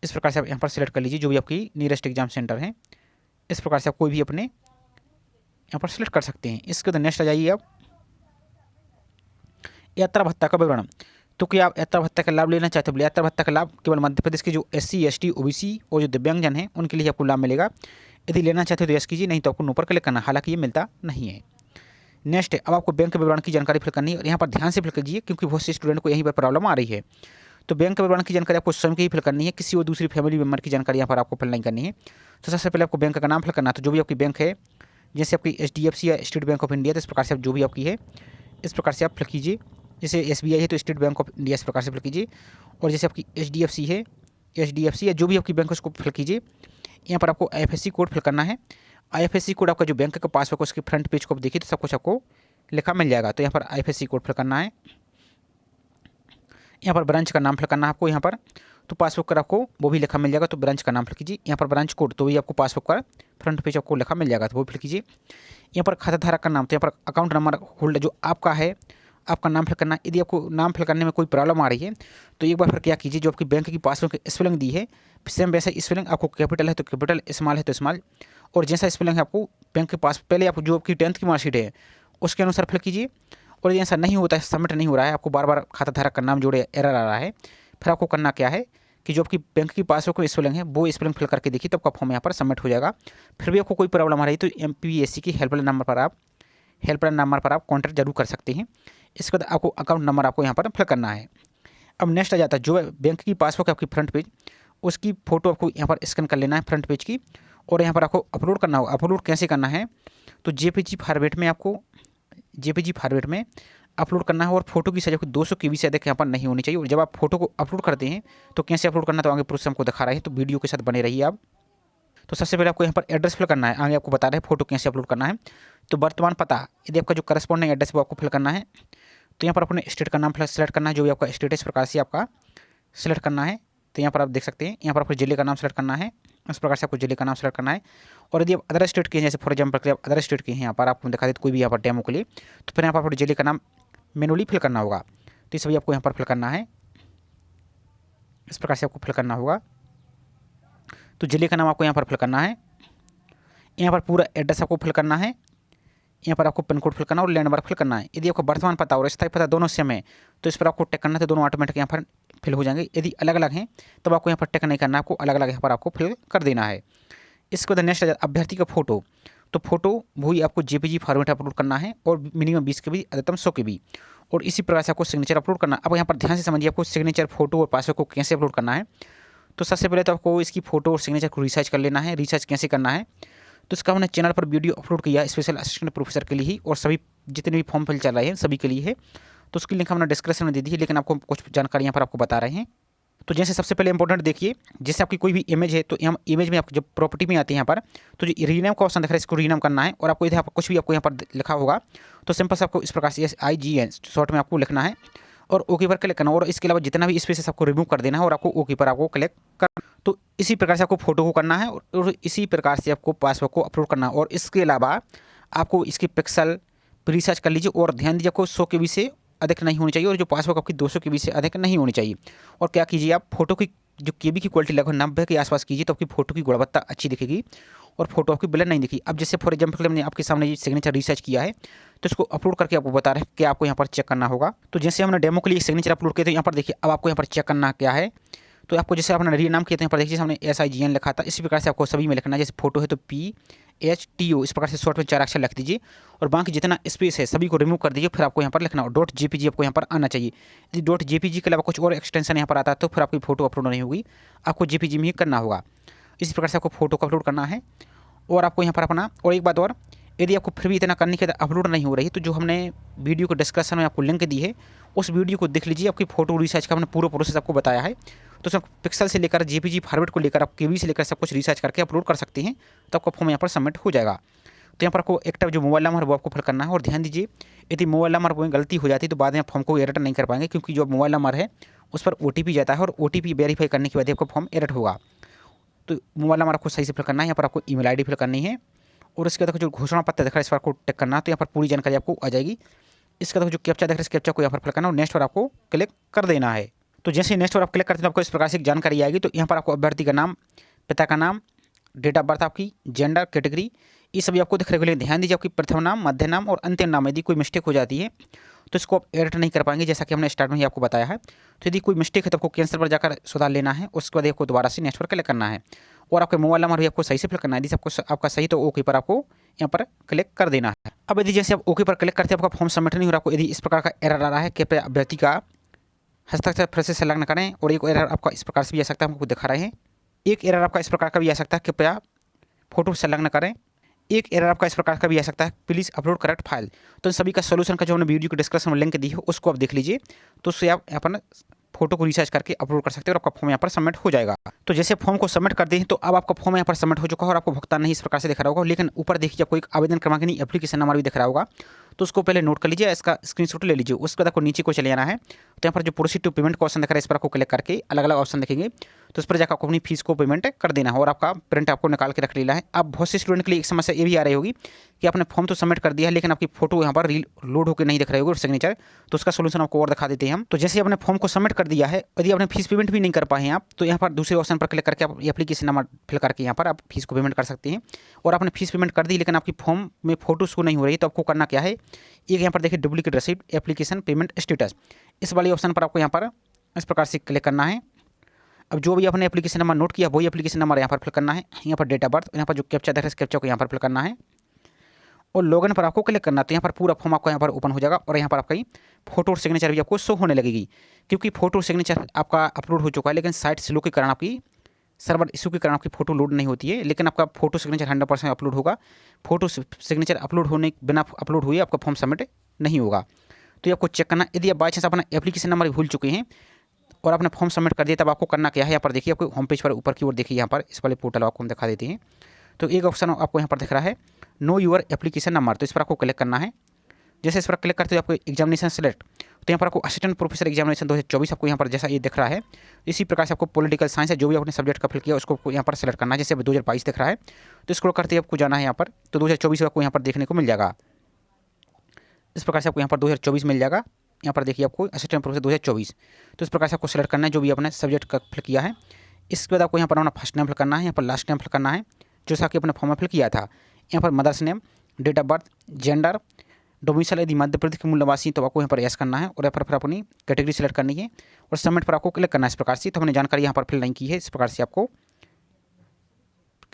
इस प्रकार से आप यहाँ पर सेलेक्ट कर लीजिए जो भी आपकी नियरेस्ट एग्जाम सेंटर हैं। इस प्रकार से आप कोई भी अपने यहाँ पर सेलेक्ट कर सकते हैं। इसके बाद नेक्स्ट आ जाइए आप यात्रा भत्ता का विवरण। तो क्या आप यात्रा भत्ता का लाभ लेना चाहते हो? यात्रा भत्ता का लाभ केवल मध्य प्रदेश के जो SC ST OBC और जो दिव्यांगजन हैं उनके लिए आपको लाभ मिलेगा। यदि लेना चाहते हो तो यस कीजिए, नहीं तो आपको नो पर क्लिक करना, हालांकि ये मिलता नहीं है। नेक्स्ट है, अब आपको बैंक के विवरण की जानकारी फिल करनी है और यहाँ पर ध्यान से फिल कीजिए क्योंकि बहुत से स्टूडेंट को यहीं पर प्रॉब्लम आ रही है। तो बैंक के विवरण की जानकारी आपको स्वयं की ही फिल करनी है, किसी और दूसरी फैमिली मेम्बर की जानकारी यहाँ पर आपको फिल नहीं करनी है। तो सबसे पहले आपको बैंक का नाम फिल करना है। तो जो भी आपकी बैंक है, जैसे आपकी HDFC या स्टेट बैंक ऑफ इंडिया, तो इस प्रकार से आप जो भी आपकी है इस प्रकार से आप फिल कीजिए। जैसे SBI है तो स्टेट बैंक ऑफ इंडिया इस प्रकार से फिल कीजिए, और जैसे आपकी HDFC है, HDFC या जो भी आपकी बैंक है उसको फिल कीजिए। यहाँ पर आपको IFSC कोड फिल करना है। IFSC कोड आपका जो बैंक का पासवर्ड उसके फ्रंट पेज को आप देखिए तो सब कुछ आपको लिखा मिल जाएगा। तो यहाँ पर IFSC कोड फिल करना है। यहाँ पर ब्रांच का नाम फिल करना है आपको यहाँ पर, तो पासबुक का आपको वो भी लिखा मिल जाएगा, तो ब्रांच का नाम फिल कीजिए। यहाँ पर ब्रांच कोड, तो वही आपको पासबुक का फ्रंट पेज आपको लिखा मिल जाएगा, तो वो फिल कीजिए। यहाँ पर खाता धारक का नाम, तो यहाँ पर अकाउंट नंबर होल्डर जो आपका है आपका नाम फिल करना है। यदि आपको नाम फिल करने में कोई प्रॉब्लम आ रही है तो एक बार फिर क्या कीजिए, जो आपकी बैंक की पासबुक स्पेलिंग दी है सेम वैसा स्पेलिंग, आपको कैपिटल है तो कैपिटल, स्मॉल है तो स्मॉल, और जैसा स्पेलिंग है आपको बैंक के पास पहले आप जो आपकी 10th की मार्कशीट है उसके अनुसार फिल कीजिए। और यदि ऐसा नहीं होता है, सबमिट नहीं हो रहा है, आपको बार बार खाता धारक का नाम जोड़े एरर आ रहा है, फिर आपको करना क्या है कि जो आपकी बैंक की पासबुक में स्पेलिंग है वो स्पेलिंग फिल करके देखिए, तो आपका फॉर्म यहाँ पर सबमिट हो जाएगा। फिर भी आपको कोई प्रॉब्लम आ रही है तो MPSC की हेल्पलाइन नंबर पर आप कॉन्टैक्ट जरूर कर सकते हैं। इसके बाद आपको अकाउंट नंबर आपको यहाँ पर फिल करना है। अब नेक्स्ट आ जाता है जो बैंक की पासबुक है आपकी फ्रंट पेज, उसकी फ़ोटो आपको यहाँ पर स्कैन कर लेना है फ्रंट पेज की, और यहाँ पर आपको अपलोड करना होगा। अपलोड कैसे करना है, तो JPG फॉर्मेट में अपलोड करना है, और फोटो की साइज आपको 200 KB से अधिक यहाँ पर नहीं होनी चाहिए। और जब आप फोटो को अपलोड करते हैं तो कैसे अपलोड करना, तो आगे प्रोसेस हमको दिखा रहे हैं, तो वीडियो के साथ बने रहिए आप। तो सबसे पहले आपको यहाँ पर एड्रेस फिल करना है, आगे आपको बता रहे हैं फोटो कैसे अपलोड करना है। तो वर्तमान पता, यदि आपका जो करस्पॉन्डिंग एड्रेस वो आपको फिल करना है। तो यहाँ पर अपने स्टेट का नाम सेलेक्ट करना है, जो भी आपका स्टेट इस प्रकार से आपका सेलेक्ट करना है। तो यहाँ पर आप देख सकते हैं, यहाँ पर आपको जिले का नाम सेलेक्ट करना है, इस प्रकार से आपको जिले का नाम सेलेक्ट करना है। और यदि आप अदर स्टेट के हैं, जैसे फॉर एग्जाम्पल आप अदर स्टेट के हैं, यहाँ पर आपको दिखा देते कोई भी यहाँ पर डेमो के लिए, तो फिर यहाँ पर आपको जिले का नाम मैनुअली फिल करना होगा। तो इस सभी आपको यहाँ पर फिल करना है, इस प्रकार से आपको फिल करना होगा। तो जिले का नाम आपको यहाँ पर फिल करना है। यहाँ पर पूरा एड्रेस आपको फिल करना है। यहाँ पर आपको पिन कोड फिल करना और लैंडमार्क फिल करना है। यदि आपको वर्तमान पता और स्थायी पता दोनों सेम है तो इस पर आपको टिक करना है, तो दोनों ऑटोमेटिक यहाँ पर फिल हो जाएंगे। यदि अलग अलग हैं तब आपको यहाँ पर टिक नहीं करना, आपको अलग अलग यहाँ पर आपको फिल कर देना है। इसके बाद नेक्स्ट अभ्यर्थी का फोटो, तो फोटो वही आपको JPG फॉर्मेट अपलोड करना है, और मिनिमम 20 KB, अधिकतम 100 KB, और इसी प्रकार से आपको सिग्नेचर अपलोड करना है। अब यहाँ पर ध्यान से समझिए आपको सिग्नेचर, फोटो और पासवर्ड को कैसे अपलोड करना है। तो सबसे पहले तो आपको इसकी फ़ोटो और सिग्नेचर को रिसाइज कर लेना है। रिसाइज कैसे करना है, तो इसका हमने चैनल पर वीडियो अपलोड किया स्पेशल असिस्टेंट प्रोफेसर के लिए ही, और सभी जितने भी फॉर्म फिल चल रहे हैं सभी के लिए है। तो उसकी लिंक हमने डिस्क्रिप्शन में दे दी है, लेकिन आपको कुछ जानकारी यहाँ पर आपको बता रहे हैं। तो जैसे सबसे पहले इंपॉर्टेंट देखिए, जैसे आपकी कोई भी इमेज है तो हम इमेज में आप जब प्रॉपर्टी में आते हैं यहाँ पर, तो जो रीनेम का ऑप्शन दिख रहा है इसको रीनेम करना है, और आपको इधर कुछ भी आपको यहाँ पर लिखा होगा तो सिंपल से आपको इस प्रकार से IGN शॉर्ट में आपको लिखना है और ओके पर क्लिक करना, और इसके अलावा जितना भी स्पेस आपको रिमूव कर देना है और आपको ओके पर आपको क्लिक करना। तो इसी प्रकार से आपको फोटो को करना है और इसी प्रकार से आपको पासवर्ड को अपलोड करना है। और इसके अलावा आपको इसकी पिक्सल रिसर्च कर लीजिए, और ध्यान दीजिए आपको 100 KB से अधिक नहीं होनी चाहिए, और जो पासवर्ड आपकी 200 KB से अधिक नहीं होनी चाहिए। और क्या कीजिए, आप फोटो की जो KB की क्वालिटी लगभग 90 के आसपास कीजिए, तो आपकी फोटो की गुणवत्ता अच्छी दिखेगी और फोटो आपकी ब्लर नहीं दिखेगी। अब जैसे फॉर एग्जाम्पल हमने आपके सामने ये सिग्नेचर रिसर्च किया है, तो इसको अपलोड करके आपको बता रहे हैं कि आपको यहाँ पर चेक करना होगा। तो जैसे हमने डेमो के लिए सिग्नेचर अपलोड किया, तो यहाँ पर देखिए अब आपको यहाँ पर चेक करना क्या है। तो आपको जैसे आपने रीनाम किया, तो यहाँ पर देखिए हमने SIGN लिखा था, इसी प्रकार से आपको सभी में लिखना है। जैसे फोटो है तो PHTO इस प्रकार से शॉर्ट में 4 अक्षर लिख दीजिए, और बाकी जितना स्पेस है सभी को रिमूव कर दीजिए। फिर आपको यहाँ पर लिखना और .jpg आपको यहाँ पर आना चाहिए। यदि .jpg के अलावा कुछ और एक्सटेंशन यहाँ पर आता है तो फिर आपकी फोटो अपलोड नहीं होगी, आपको JPG में ही करना होगा। इसी प्रकार से आपको फोटो को अपलोड करना है। और आपको यहाँ पर अपना, और एक बात और, यदि आपको फिर भी इतना करने के बाद अपलोड नहीं हो रही, तो जो हमने वीडियो को डिस्क्रिप्शन में आपको लिंक दी है उस वीडियो को देख लीजिए। आपकी फोटो रिसर्च का हमने पूरा प्रोसेस आपको बताया है। तो सब पिक्सल से लेकर JPG फॉर्मेट को लेकर आप KB से लेकर सब कुछ रिसर्च करके अपलोड कर सकते हैं, तो आपका फॉर्म यहाँ पर सबमिट हो जाएगा। तो यहाँ पर आपको एक जो मोबाइल नंबर है वो आपको फिल करना है। और ध्यान दीजिए, यदि मोबाइल नंबर में गलती हो जाती है तो बाद में फॉर्म को एडिट नहीं कर पाएंगे, क्योंकि जो मोबाइल नंबर है उस पर OTP जाता है, और OTP वेरीफाई करने के बाद आपका फॉर्म एडिट होगा। तो मोबाइल नंबर आपको सही से फिल करना है। यहाँ पर आपको ईमेल ID फिल करनी है, और इसके बाद जो घोषणा पत्र दिख रहा है इस पर आपको टिक करना है, तो यहाँ पर पूरी जानकारी आपको आ जाएगी। इसके बाद जो कैप्चा दिख रहा है इस कैप्चा को यहाँ पर फिल करना और नेक्स्ट पर आपको क्लिक कर देना है। तो जैसे नेक्स्ट पर आप क्लिक करते हैं आपको इस प्रकार से जानकारी आएगी। तो यहाँ पर आपको अभ्यर्थी का नाम, पिता का नाम, डेट ऑफ बर्थ आपकी, जेंडर, कैटेगरी, ये सभी आपको दिख रहे हैं। ध्यान दीजिए आपकी प्रथम नाम, मध्य नाम और अंतिम नाम यदि कोई मिस्टेक हो जाती है तो इसको आप एडिट नहीं कर पाएंगे, जैसा कि हमने स्टार्ट में ही आपको बताया है। तो यदि कोई मिस्टेक है तो आपको कैंसिल पर जाकर सुधार लेना है, उसके बाद आपको दोबारा से नेक्स्ट पर क्लिक करना है। और आपके मोबाइल नंबर भी आपको सही से फिल करना है। यदि आपको आपका सही तो ओके पर आपको यहाँ पर क्लिक कर देना है। अब यदि जैसे आप ओके पर क्लिक करते हैं आपका फॉर्म सबमिट नहीं हो रहा, आपको यदि इस प्रकार का एरर आ रहा है, कृपया अभ्यर्थी का हस्ताक्षर फिर से संलग्न करें। और एक एरर आपका इस प्रकार से भी आ सकता है, हमको दिखा रहे हैं। एक एरर आपका इस प्रकार का भी आ सकता है, कृपया फोटो संलग्न करें। एक एरर आपका इस प्रकार का भी आ सकता है, प्लीज़ अपलोड करेक्ट फाइल। तो इन सभी का सोल्यूशन का जो हमने वीडियो को डिस्क्रिप्शन में लिंक दी है उसको आप देख लीजिए, तो उससे आप यहाँ पर फोटो को रिसर्च करके अपलोड कर सकते हैं और आपका फॉर्म यहाँ पर सबमिट हो जाएगा। तो जैसे फॉर्म को सबमिट कर दें तो अब आपका फॉर्म यहाँ पर सबमिट हो चुका है और आपको भुगतान नहीं इस प्रकार से दिख रहा होगा, लेकिन ऊपर देखिए आपको एक आवेदन क्रमांक नहीं एप्लीकेशन नंबर भी दिख रहा होगा, तो उसको पहले नोट कर लीजिए, इसका स्क्रीनशॉट ले लीजिए। उसके बाद आपको नीचे को चले जाना है, तो यहाँ पर जो प्रोसीड टू पेमेंट का ऑप्शन दिख रहा है इस पर आपको क्लिक करके अलग अलग ऑप्शन देखेंगे, तो इस पर जाकर आपको अपनी फीस को पेमेंट कर देना है और आपका प्रिंट आपको निकाल के रख लेना है। अब बहुत से स्टूडेंट के लिए एक समस्या ये भी आ रही होगी कि आपने फॉर्म तो सबमिट कर दिया है लेकिन आपकी फोटो यहाँ पर लोड होकर नहीं दिख रही होगी और सिग्नेचर, तो उसका सोल्यूशन आपको और दिखा देते हैं हम। तो जैसे आपने फॉर्म को सबमिट कर दिया है, यदि आपने फीस पेमेंट भी नहीं कर पाए हैं आप, तो यहाँ पर दूसरे ऑप्शन पर क्लिक करके आप एप्लीकेशन नंबर फिल करके यहाँ पर आप फीस को पेमेंट कर सकते हैं। और आपने फीस पेमेंट कर दी लेकिन आपकी फॉर्म में फोटो शो नहीं हो रही, तो आपको करना क्या है, एक यहाँ पर देखिए डुप्लीकेट रसीद एप्लीकेशन पेमेंट स्टेटस, इस वाले ऑप्शन पर आपको यहाँ पर इस प्रकार से क्लिक करना है। अब जो भी आपने एप्लीकेशन नंबर नोट किया वही एप्लीकेशन नंबर यहाँ पर फिल करना है, यहाँ पर डेट ऑफ बर्थ, यहाँ पर जो कैप्चा दिख रहा है इस कैप्चा को यहाँ पर फिल करना है और लॉगिन पर आपको क्लिक करना है। तो यहाँ पर पूरा फॉर्म आपका यहाँ पर ओपन हो जाएगा और यहाँ पर आपका फोटो और सिग्नेचर भी आपको शो होने लगेगी, क्योंकि फोटो सिग्नेचर आपका अपलोड हो चुका है, लेकिन साइट स्लो के कारण आपकी सर्वर इशू के कारण आपकी फोटो लोड नहीं होती है, लेकिन आपका फोटो सिग्नेचर 100% अपलोड होगा। फोटो सिग्नेचर अपलोड होने बिना अपलोड हुए आपका फॉर्म सबमिट नहीं होगा। तो ये आपको चेक करना, यदि आप बाई चांस अपना एप्लीकेशन नंबर भूल चुके हैं और आपने फॉर्म सबमिट कर दिया, तब आपको करना क्या है, यहाँ पर देखिए आपको होम पेज पर ऊपर की ओर देखिए, यहाँ पर इस वाले पोर्टल आपको हम दिखा देते हैं। तो एक ऑप्शन आपको यहाँ पर दिख रहा है नो योर एप्लीकेशन नंबर, तो इस पर आपको क्लिक करना है। जैसे इस पर क्लिक करते हो आपको एग्जामिनेशन सेलेक्ट, तो यहाँ पर आपको असिस्टेंट प्रोफेसर एग्जामिनेशन 2024 आपको यहाँ पर जैसा ये दिख रहा है, इसी प्रकार से आपको पॉलिटिकल साइंस है जो भी आपने सब्जेक्ट का फिल किया उसको यहाँ पर सेलेक्ट करना है। जैसे 2022 दिख रहा है तो स्क्रॉल करते आपको जाना है यहाँ पर, तो 2024 आपको यहाँ पर देखने को मिल जाएगा। इस प्रकार से आपको यहाँ पर 2024 मिल जाएगा। यहाँ पर देखिए आपको असिस्टेंट प्रोफेसर 2024, तो इस प्रकार से आपको सेलेक्ट करना है जो भी आपने सब्जेक्ट का फिल किया है। इसके बाद आपको यहाँ पर अपना फर्स्ट नेम फिल करना है, यहाँ पर लास्ट नेम फिल करना है जैसा कि अपने फॉर्म में फिल किया था। यहाँ पर mother's name, date of birth, gender, domicile यदि मध्य प्रदेश के मूल निवासी तो आपको यहाँ पर यस करना है और यहाँ पर फिर अपनी कैटेगरी सेलेक्ट करनी है और सबमिट पर आपको क्लिक करना है इस प्रकार से। तो हमने जानकारी यहाँ पर फिल नहीं की है इस प्रकार से आपको,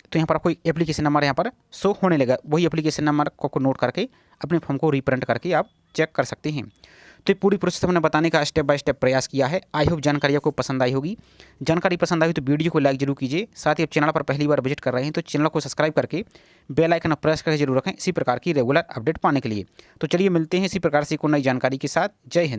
तो यहाँ पर आपको एप्लीकेशन नंबर यहाँ पर शो होने लगा, वही एप्लीकेशन नंबर को नोट करके अपने फॉर्म को रिप्रिंट करके आप चेक कर सकते हैं। तो ये पूरी प्रोसेस हमने बताने का स्टेप बाय स्टेप प्रयास किया है। आई होप जानकारी आपको पसंद आई होगी। जानकारी पसंद आई तो वीडियो को लाइक जरूर कीजिए। साथ ही आप चैनल पर पहली बार विजिट कर रहे हैं तो चैनल को सब्सक्राइब करके बेल आइकन प्रेस करके जरूर रखें इसी प्रकार की रेगुलर अपडेट पाने के लिए। तो चलिए मिलते हैं इसी प्रकार से कोई नई जानकारी के साथ। जय हिंद।